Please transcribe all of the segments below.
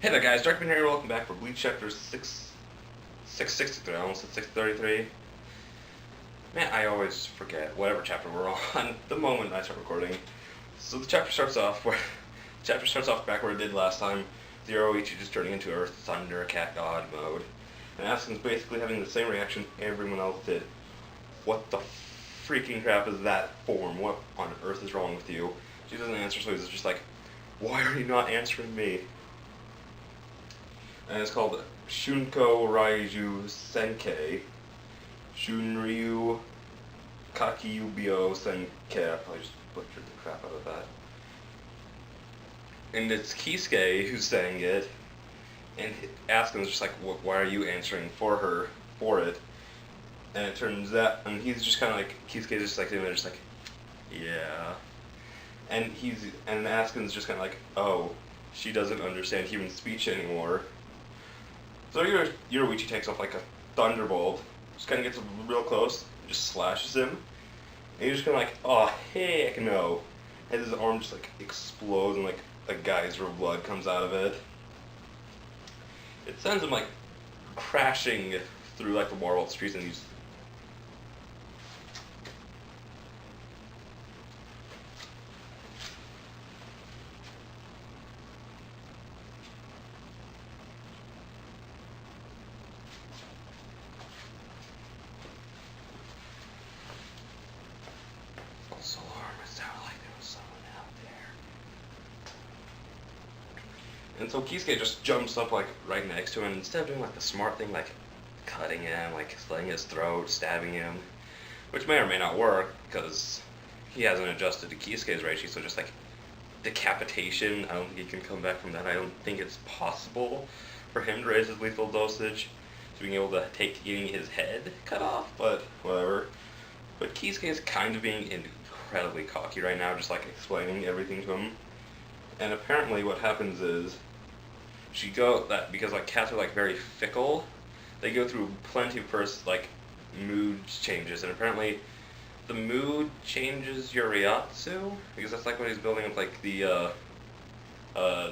Hey there guys, Darkman here, welcome back for Bleach chapter 663, I almost said 633. Man, I always forget whatever chapter we're on the moment I start recording. So the chapter starts off back where it did last time. Zero-Ichi just turning into Earth Thunder Cat God mode. And Asuka's basically having the same reaction everyone else did. What the freaking crap is that form? What on earth is wrong with you? She doesn't answer, so he's just like, why are you not answering me? And it's called Shunko Raiju Senkei. Shunryu Kakyubyo Senkei. I probably just butchered the crap out of that. And it's Kisuke who's saying it. And Asuka's just like, why are you answering for it? And it turns out, and he's just kind of like, Kisuke's just like sitting there just like, yeah. And Asuka's just kind of like, oh, she doesn't understand human speech anymore. So Yoruichi takes off like a thunderbolt, just kind of gets real close, just slashes him, and he's just kind of like, oh heck no, and his arm just like explodes and like a geyser of blood comes out of it. It sends him like crashing through like the marble streets, and he's and so Kisuke just jumps up like right next to him, and instead of doing like the smart thing, like cutting him, like slitting his throat, stabbing him, which may or may not work because he hasn't adjusted to Kisuke's Reishi, so just like decapitation, I don't think he can come back from that. I don't think it's possible for him to raise his lethal dosage to being able to take getting his head cut off, but whatever. But Kisuke is kind of being incredibly cocky right now, just like explaining everything to him. And apparently what happens is because like cats are like very fickle, they go through plenty of like mood changes, and apparently the mood changes your Ryatsu, because that's like what he's building up like the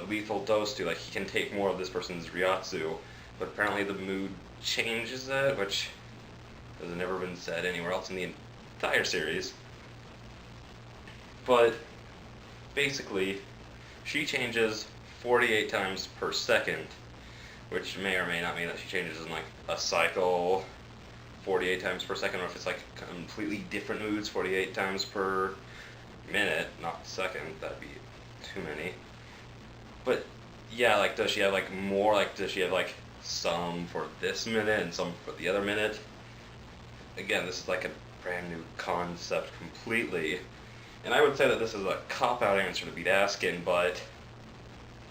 lethal dose to, like he can take more of this person's Ryatsu, but apparently the mood changes it, which has never been said anywhere else in the entire series. But basically she changes 48 times per second, which may or may not mean that she changes in like a cycle 48 times per second, or if it's like completely different moods 48 times per minute, not second, that'd be too many. But yeah, like does she have like more, like does she have like some for this minute and some for the other minute? Again, this is like a brand new concept completely. And I would say that this is a cop-out answer to beat Askin, but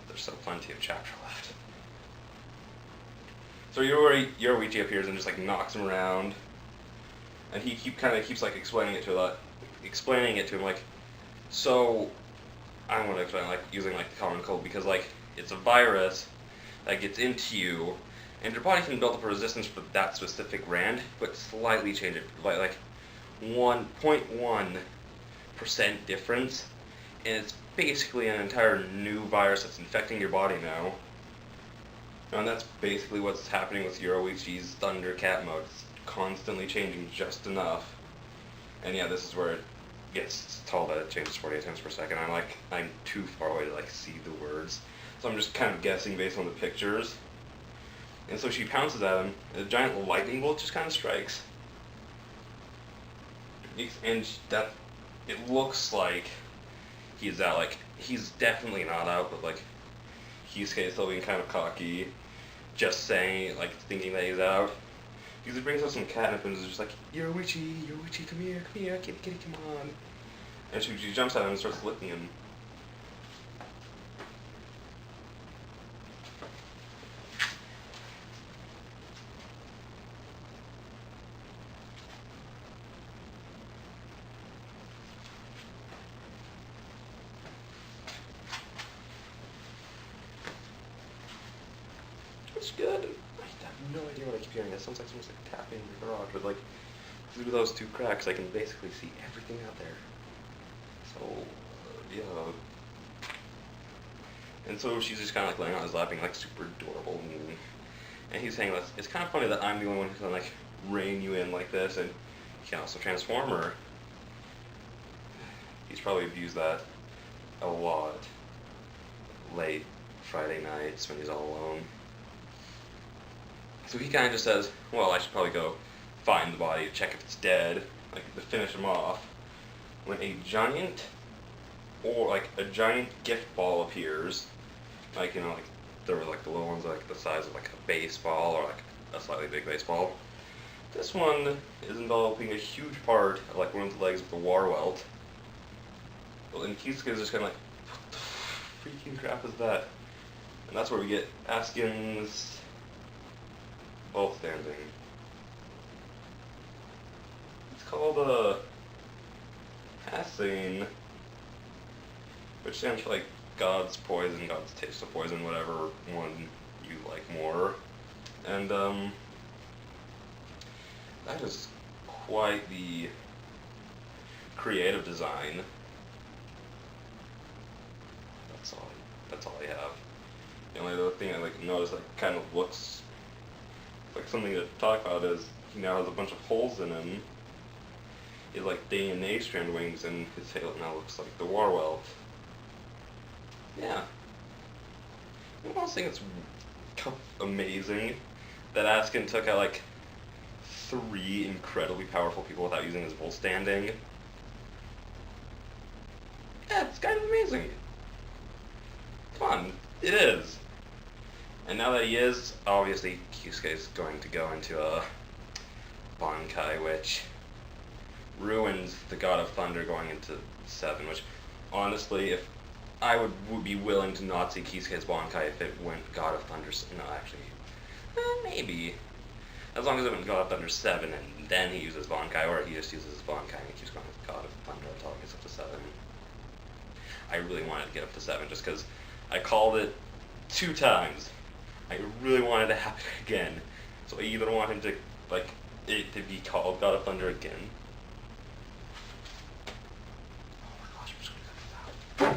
there's still plenty of chapter left. So Yoruichi appears and just like knocks him around, and he keeps like explaining it to him like, so I want to explain like using like the common cold, because like it's a virus that gets into you, and your body can build up a resistance for that specific rand, but slightly change it, like 1.1% difference, and it's basically an entire new virus that's infecting your body now. And that's basically what's happening with Yoruichi's Thundercat mode. It's constantly changing just enough. And yeah, this is where it gets told that it changes 48 times per second. I'm too far away to like see the words, so I'm just kind of guessing based on the pictures. And so she pounces at him, and a giant lightning bolt just kind of strikes. And that, it looks like he's out. Like, he's definitely not out, but like Kisuke is still being kind of cocky, just saying, like, thinking that he's out. Because he brings out some catnip and is just like, Yoruichi, come here, kitty, come on. And she jumps at him and starts licking him. It's good. I have no idea what I keep hearing. It sounds like someone's like tapping in your garage, but like through those two cracks, I can basically see everything out there. So yeah. And so she's just kind of like laying on his lap, being like super adorable, and he's saying that it's kind of funny that I'm the only one who can like rein you in like this, and he can also transform her. He's probably abused that a lot late Friday nights when he's all alone. So he kind of just says, well, I should probably go find the body, check if it's dead, like to finish him off. When a giant gift ball appears, like, you know, like there were like the little ones like the size of like a baseball or like a slightly big baseball. This one is enveloping a huge part of like one of the legs of the war welt. Well, and Kisuke is just kind of like, what the freaking crap is that? And that's where we get Askin's ball standing. It's called passing, which stands for like God's poison, God's taste of poison, whatever one you like more. And that is quite the creative design. That's all I have. The only other thing I like notice that kind of looks like something to talk about is he now has a bunch of holes in him. He has like day and A strand wings, and his tail now looks like the war welt. Yeah. I almost think it's amazing that Askin took out like 3 incredibly powerful people without using his bull standing. Yeah, it's kind of amazing. Come on, it is. And now that he is, obviously Kisuke is going to go into a Bankai, which ruins the God of Thunder going into 7, which honestly, if I would be willing to not see Kisuke's Bankai if it went God of Thunder. No, actually, maybe. As long as it went God of Thunder 7 and then he uses Bankai, or he just uses his Bankai and he keeps going with God of Thunder until it gets up to 7. I really wanted to get up to 7 just because I called it 2 times. I really wanted it to happen again. So I either want him to, like, it to be called God of Thunder again. Oh my gosh, I'm just gonna cut this out.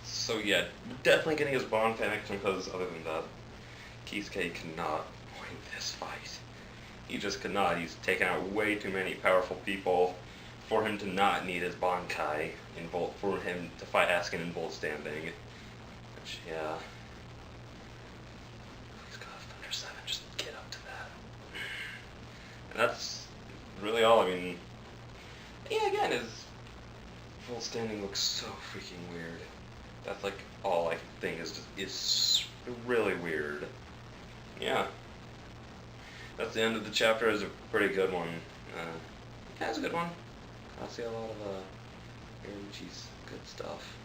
So yeah, definitely getting his Bankai next time, because other than that, Kisuke cannot win this fight. He just cannot. He's taken out way too many powerful people for him to not need his Bankai for him to fight Askin in bolt standing. Which, yeah. Please God, Thunder 7, just get up to that. And that's really all. I mean, yeah, again, his bolt standing looks so freaking weird. That's like all I think is really weird. Yeah. That's the end of the chapter. It's a pretty good one. Yeah, it's a good one. I see a lot of Uruchi's good stuff.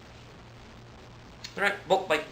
Alright, well, bye.